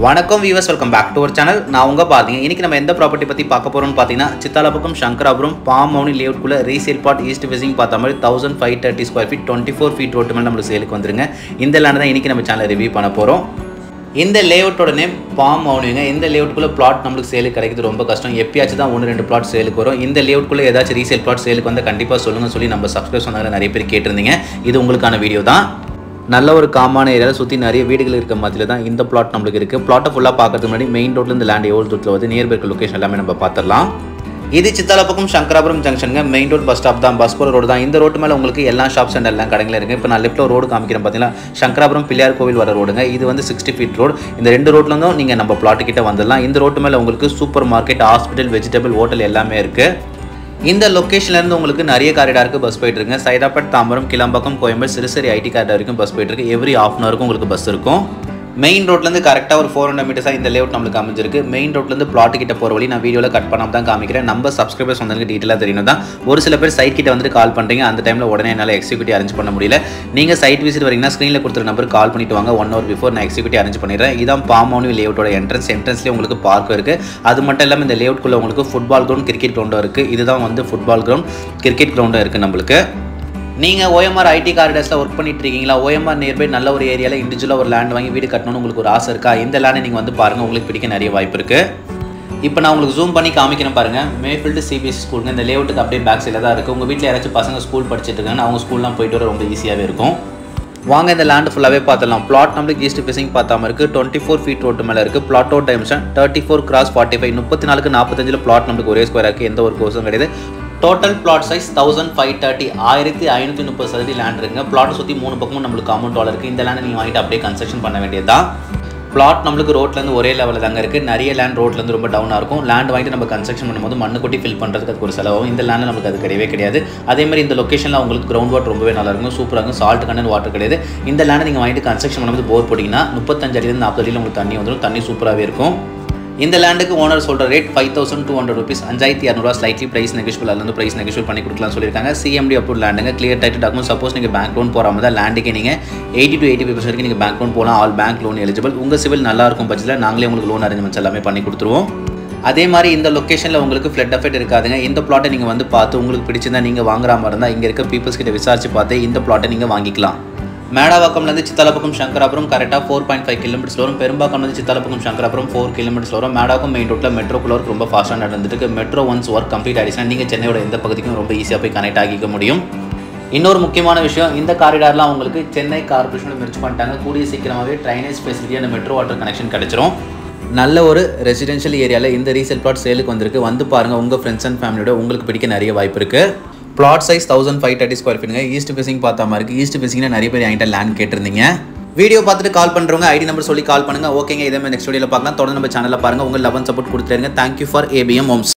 வணக்கம் viewers, welcome back to our channel. நான் உங்க பாத்தீங்க இன்னைக்கு நம்ம எந்த ப்ராப்பர்ட்டி பத்தி பார்க்க போறோம்னு பாத்தீங்கன்னா சித்தாலப்பக்கம் சங்கராபுரம் பாம் மவுனி லேஅவுட் குள்ள ரீசேல் பிளாட் ஈஸ்ட் ஃபேசிங் பார்த்த மாதிரி 1530 ஸ்கொயர் ஃபீட் 24 ஃபீட் ரோட் மேல நம்ம சேலுக்கு வந்துருங்க. இந்த லேண்ட் தான் இன்னைக்கு நம்ம சேனல்ல ரிவ்யூ பண்ண போறோம். இந்த லேஅவுட்டோட நேம் பாம் மவுனிங்க. இந்த லேஅவுட்குள்ள பிளாட் நமக்கு சேலுக்கு கிடைக்கிறது ரொம்ப கஷ்டம். எப்பயாச்சும் தான் 1-2 பிளாட் சேலுக்கு வரும். இந்த லேஅவுட்குள்ள ஏதாச்சும் ரீசேல் பிளாட் சேலுக்கு வந்து கண்டிப்பா சொல்லுங்க சொல்லி நம்ம சப்ஸ்கிரைப் சொன்னாங்க. நிறைய பேர் கேட்டிருந்தீங்க. இது உங்களுக்கான வீடியோ தான். நல்ல ஒரு காமான ஏரியாவில் சுற்றி நிறைய வீடுகள் இருக்க மத்தியில் தான் இந்த பிளாட் நம்மளுக்கு இருக்குது. பிளாட்டை ஃபுல்லாக பார்க்கறதுக்கு முன்னாடி மெயின் ரோட்ல இந்த லேண்ட் எவ்வளோ தூரத்தில் வந்து நியர்பை இருக்க லொகேஷன் எல்லாமே நம்ம பார்த்துடலாம். இது சித்தாலப்பக்கம் சங்கராபுரம் ஜங்ஷனுங்க. மெயின் ரோட் பஸ் ஸ்டாப் தான், பஸ் போகிற ரோடு தான். இந்த ரோட்டு மேலே உங்களுக்கு எல்லா ஷாப்ஸ் அண்ட் எல்லாம் கடைகளும் இருக்குது. இப்போ நான் லெஃப்ட்டில் ரோடு காமிக்கிறேன் பார்த்தீங்கன்னா சங்கராபுரம் பிள்ளையார் கோவில் வர ரோடுங்க. இது வந்து 60 ஃபீட் ரோடு. இந்த 2 ரோட்லேருந்தும் நீங்கள் நம்ம பிளாட்டு கிட்ட வந்துடலாம். இந்த ரோட்டு மேலே உங்களுக்கு super market, hospital, vegetable, hotel எல்லாமே இருக்குது. இந்த லொக்கேஷன்லேருந்து உங்களுக்கு நிறைய காரிடாருக்கு பஸ் போயிட்டு இருக்குங்க. சைதாப்பேட், தாம்பரம், கிளம்பாக்கம், கோயம்பேடு, சிறுசரி ஐடி காரிடார் வரைக்கும் பஸ் போயிட்டு இருக்கு. எவ்ரி ½ அன் ஹவருக்கு உங்களுக்கு பஸ் இருக்கும். மெயின் ரோட்லேருந்து கரெக்டாக ஒரு 400 மீட்டர்ஸாக இந்த லேஅவுட் நம்மளுக்கு அமைஞ்சிருக்கு. மெயின் ரோட்லேருந்து பிளாட் கிட்ட போகிற வழி நான் வீடியோவில் கட் பண்ணாமல் தான் காமிக்கிறேன். நம்ம சப்ஸ்கிரைபர்ஸ் வந்து டீட்டெயிலாக தெரியணும் தான். ஒரு சில பேர் சைட் கிட்ட வந்துட்டு கால் பண்ணுறீங்க. அந்த டைமில் உடனே என்னால் எக்ஸிக்யூட்டிவ் அரேஞ்ச் பண்ண முடியல. நீங்கள் சைட் விசிட் வரீங்கன்னா ஸ்க்ரீனில் கொடுத்துற நம்பருக்கு கால் பண்ணிட்டு வாங்க. 1 hour பிஃபோர் நான் எக்ஸிக்யூட்டிவ் அரேஞ்ச் பண்ணிடுறேன். இதான் பாம் மவுனி லேஅவுட்டோட என்ட்ரன்ஸ்லேயே உங்களுக்கு பார்க் இருக்குது. அது மட்டும் இல்லாமல் இந்த லேஅவுட்குள்ளே உங்களுக்கு ஃபுட்பால் கிரவுண்ட், கிரிக்கெட் கிரவுண்டும் இருக்குது. இதுதான் வந்து ஃபுட்பால் கிரவுண்ட், கிரிக்கெட் கிரவுண்டும் இருக்குது நம்மளுக்கு. நீங்கள் OMR ஐடி காரிடார்ஸில் ஒர்க் பண்ணிட்டு இருக்கீங்களா? OMR நியர்பை நல்ல ஒரு ஏரியாவில் இண்டிவிஜுவலாக ஒரு லேண்ட் வாங்கி வீடு கட்டணும்னு உங்களுக்கு ஒரு ஆசை இருக்கா? இந்த லேண்டை நீங்கள் வந்து பாருங்கள், உங்களுக்கு பிடிக்க நிறைய வாய்ப்பு இருக்குது. இப்போ நான் உங்களுக்கு ஜூம் பண்ணி காமிக்கிறேன் பாருங்கள். Mayfield CBSE ஸ்கூலுங்க. இந்த லேஅவுட்டுக்கு அப்படியே பேக் சைடில் தான் இருக்குது. உங்கள் வீட்டில் யாராச்சும் பசங்க ஸ்கூல் படிச்சுட்டு இருக்காங்கன்னா அவங்க ஸ்கூல்லாம் போயிட்டு வர ரொம்ப ஈஸியாகவே இருக்கும். வாங்க இந்த லேண்ட் ஃபுல்லாகவே பார்த்துடலாம். பிளாட் நம்மளுக்கு ஈஸ்ட் ஃபேசிங் பார்த்தாம இருக்குது. 24 ஃபீட் ரோட்டு மேலே இருக்குது. பிளாட்டோட டைமென்ஷன் 34x45, 34x45 பிளாட் நம்மளுக்கு ஒரே ஸ்கொயராக இருக்குது. எந்த ஒரு கோர்ஸும் கிடையாது. டோட்டல் பிளாட் சைஸ் 1530, 1530 சதுரடி லேண்ட் இருக்குங்க. பிளாட் சுற்றி 3 பக்கமும் நம்மளுக்கு காம்பவுண்ட் வால் இருக்குது. இந்த லேண்டை நீங்கள் வாங்கிட்டு அப்படியே கன்ஸ்ட்ரக்ஷன் பண்ண வேண்டியதுதான். பிளாட் நம்மளுக்கு ரோட்லேருந்து ஒரே லெவலில் தாங்க இருக்குது. நிறைய லேண்ட் ரோட்லேருந்து ரொம்ப டவுனாக இருக்கும். லேண்ட் வாங்கிட்டு நம்ம கன்ஸ்ட்ரக்ஷன் பண்ணும்போது மண்ணு கொட்டி ஃபில் பண்ணுறதுக்கு அதுக்கு ஒரு செலவாகும். இந்த லேண்டில் நம்மளுக்கு அது கிடையவே கிடையாது. அதேமாதிரி இந்த லொக்கேஷனில் உங்களுக்கு கிரவுண்ட் வாட்டர் ரொம்பவே நல்லா இருக்கும், சூப்பராக இருக்கும். சால்ட் கண்டென்ட் வாட்டர் கிடையாது. இந்த லேண்டை நீங்கள் வாங்கிட்டு கன்ஸ்ட்ரக்ஷன் பண்ணும்போது போர் போட்டிங்கன்னா 35 அடியிலேருந்து 40 அடியில் உங்களுக்கு தண்ணி வந்துடும். தண்ணி சூப்பராகவே இருக்கும். இந்த லேண்டுக்கு ஓனர் சொல்கிற rate 5200 rupees, 5200 slightly price negotiable, அதுலேருந்து ப்ரைஸ் நெகோஷியபிள் பண்ணி கொடுக்கலாம்னு சொல்லியிருக்காங்க. CMD அப்ரூவ் லேண்டுங்க. Clear title document. சப்போஸ் நீங்கள் பேங்க் லோன் போகாமல் தான் லேண்டுக்கு நீங்கள் 80 to 85% வரைக்கும் நீங்கள் பேங்க் லோன் போகலாம். All bank loan eligible. உங்கள் சிவில் நல்லா இருக்கும் பட்சத்தில் நாங்களே உங்களுக்கு லோன் அரேஞ்ச்மெண்ட்ஸ் எல்லாமே பண்ணி கொடுத்துருவோம். அதே மாதிரி இந்த லொக்கேஷனில் உங்களுக்கு ஃப்ளட் எஃபெக்ட் இருக்காதுங்க. இந்த பிளாட்டை நீங்கள் வந்து பார்த்து உங்களுக்கு பிடிச்சிருந்தா நீங்கள் வாங்குற மாதிரி இருந்தால் இங்கே இருக்க பீப்புள்ஸ் கிட்ட விசாரிச்சு பார்த்து இந்த பிளாட்டை நீங்கள் வாங்கிக்கலாம். மேடாவாக்கம்லேருந்து சித்தாலப்பக்கம் சங்கராபுரம் கரெக்டாக 4.5 கிலோமீட்டர்ஸ் வரும். பெரும்பாக்கம்லேருந்து சித்தாலப்பக்கம் சங்கராபுரம் 4 கிலோமீட்டர்ஸ் வரும். மேடாவாக்கம் மெயின் ரோட்டில் மெட்ரோக்குள்ள ஒர்க் ரொம்ப ஃபாஸ்ட்டாக நடந்துருக்கு. மெட்ரோ ஒன்ஸ் ஒர்க் கம்ப்ளீட் ஆகிடுச்சுன்னா நீங்கள் சென்னையோட எந்த பகுதிக்கும் ரொம்ப ஈஸியாக போய் கனெக்ட் ஆகிக்க முடியும். இன்னொரு முக்கியமான விஷயம், இந்த காரிடார்லாம் உங்களுக்கு சென்னை கார்பரேஷனில் மெர்ஜ் பண்ணிட்டாங்க. கூடிய சீக்கிரமாகவே ட்ரைனேஜ் ஃபெசிலிட்டி அந்த மெட்ரோ வாட்டர் கனெக்ஷன் கிடச்சிரும். நல்ல ஒரு ரெசிடென்ஷியல் ஏரியாவில் இந்த ரீசேல் பிளாட் சேலுக்கு வந்திருக்கு. வந்து பாருங்கள், உங்கள் ஃப்ரெண்ட்ஸ் அண்ட் ஃபேமிலியோட உங்களுக்கு பிடிக்க நிறைய வாய்ப்பு இருக்குது. பிளாட் சைஸ் 1530 ஸ்கொயர் ஃபீட்டுங்க. ஈஸ்ட் ஃபேசிங் பார்த்தா மாதிரி இருக்குது. ஈஸ்ட் ஃபேசிங்னா நிறைய பேர் என்கிட்ட லேண்ட் கேட்டிருந்தீங்க. வீடியோ பார்த்துட்டு கால் பண்ணுறவங்க ஐடி நம்பர் சொல்லி கால் பண்ணுங்கள். ஓகேங்க, இதே மாதிரி நெக்ஸ்ட் வீடியோவில் பார்க்கலாம். தொடர்ந்து நம்ம சேனலில் பாருங்கள். உங்கள் லவ் அண்ட் சப்போர்ட் கொடுத்துருங்க. Thank you for ABM Holmes.